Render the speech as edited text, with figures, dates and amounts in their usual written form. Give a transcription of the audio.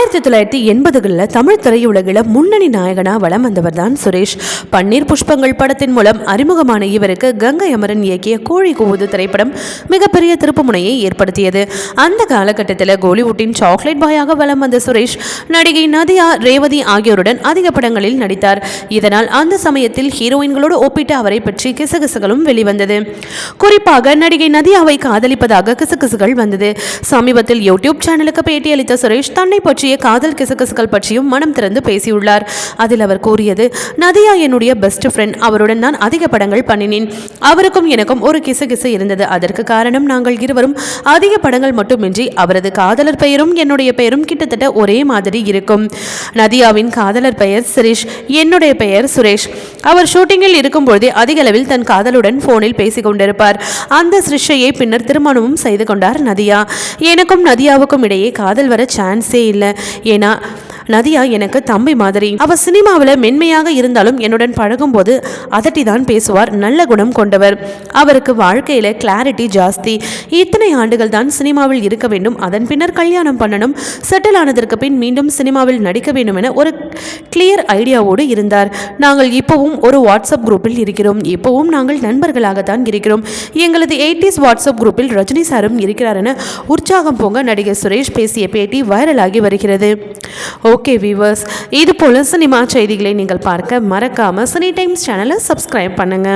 1980களில் தமிழ் திரையுலகில் முன்னணி நாயகனா வலம் வந்தவர் தான் சுரேஷ். பன்னீர் புஷ்பங்கள் படத்தின் மூலம் அறிமுகமான இவருக்கு கங்கை அமரன் இயக்கிய கோழி கூவுது திரைப்படம் மிகப்பெரிய திருப்புமுனையை ஏற்படுத்தியது. அந்த காலகட்டத்தில் கோலிவுட்டின் சாக்லேட் பாயாக வலம் வந்த சுரேஷ் நடிகை நதியா, ரேவதி ஆகியோருடன் அதிக படங்களில் நடித்தார். இதனால் அந்த சமயத்தில் ஹீரோயின்களோடு ஒப்பிட்டு அவரை பற்றி கிசுகிசுகளும் வெளிவந்தது. குறிப்பாக நடிகை நதியாவை காதலிப்பதாக கிசுகிசுகள் வந்தது. சமீபத்தில் யூடியூப் சேனலுக்கு பேட்டியளித்த சுரேஷ் தன்னை பற்றிய காதல் கிசுகிசுகள் பற்றியும் மனம் திறந்து பேசியுள்ளார். அதில் அவர் கூறியது, நதியா என்னுடைய பெஸ்ட் ஃப்ரெண்ட். அவருடன் நான் அதிக படங்கள் பண்ணினேன். அவருக்கும் எனக்கும் ஒரு கிசுகிசு இருந்தது. அதற்கு காரணம் நாங்கள் இருவரும் அதிக படங்கள் மட்டுமின்றி அவரது காதலர் பெயரும் என்னுடைய பெயரும் கிட்டத்தட்ட ஒரே மாதிரி இருக்கும். நதியாவின் காதலர் பெயர் சிரீஷ், என்னுடைய பெயர் சுரேஷ். அவர் ஷூட்டிங்கில் இருக்கும்போதே அதிக அளவில் தன் காதலுடன் போனில் பேசிக் கொண்டிருப்பார். அந்த சிரீஷையை பின்னர் திருமணமும் செய்து கொண்டார் நதியா. எனக்கும் நதியாவுக்கும் இடையே காதல் வர சான்ஸே இல்லை. ஏன்னா நதியா எனக்கு தம்பி மாதிரி. அவர் சினிமாவில் மென்மையாக இருந்தாலும் என்னுடன் பழகும் போது அதட்டி தான் பேசுவார். நல்ல குணம் கொண்டவர். அவருக்கு வாழ்க்கையில் கிளாரிட்டி ஜாஸ்தி. இத்தனை ஆண்டுகள் தான் சினிமாவில் இருக்க வேண்டும், அதன் பின்னர் கல்யாணம் பண்ணணும், செட்டில் ஆனதற்கு பின் மீண்டும் சினிமாவில் நடிக்க வேண்டும் என ஒரு கிளியர் ஐடியாவோடு இருந்தார். நாங்கள் இப்போவும் ஒரு வாட்ஸ்அப் குரூப்பில் இருக்கிறோம். இப்போவும் நாங்கள் நண்பர்களாகத்தான் இருக்கிறோம். எங்களது 80s வாட்ஸ்அப் குரூப்பில் ரஜினி சாரும் இருக்கிறார் என உற்சாகம் போங்க நடிகர் சுரேஷ் பேசிய பேட்டி வைரலாகி வருகிறது. ஓகே வியூவர்ஸ், இது போல சினிமா செய்திகளை நீங்கள் பார்க்க மறக்காம சினி டைம்ஸ் சேனலை சப்ஸ்கிரைப் பண்ணுங்க.